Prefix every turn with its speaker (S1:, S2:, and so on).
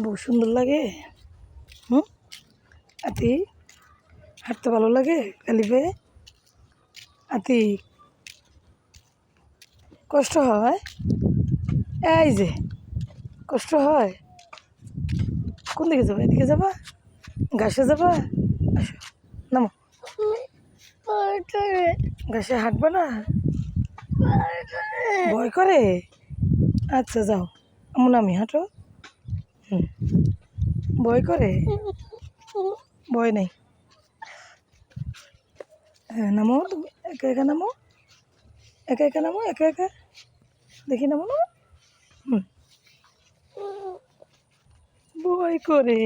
S1: বহু সুন্দর লাগে। হুম, আতি হাঁটতে ভালো লাগে খালি পেয়ে? আতি কষ্ট হয়? এই যে কষ্ট হয়। কোন দিকে যাবা? এদিকে যাবা? ঘাসে যাবা? আসো, নামো। ঘাসে হাঁটবা না? ভয় করে? আচ্ছা যাও, এমন আমি হাঁটো। হুম, ভয় করে? ভয় নেই। হ্যাঁ নামো, তুমি একা একা নামো, একা একা নামো, একা একা দেখি নামো না। হুম, ভয় করে।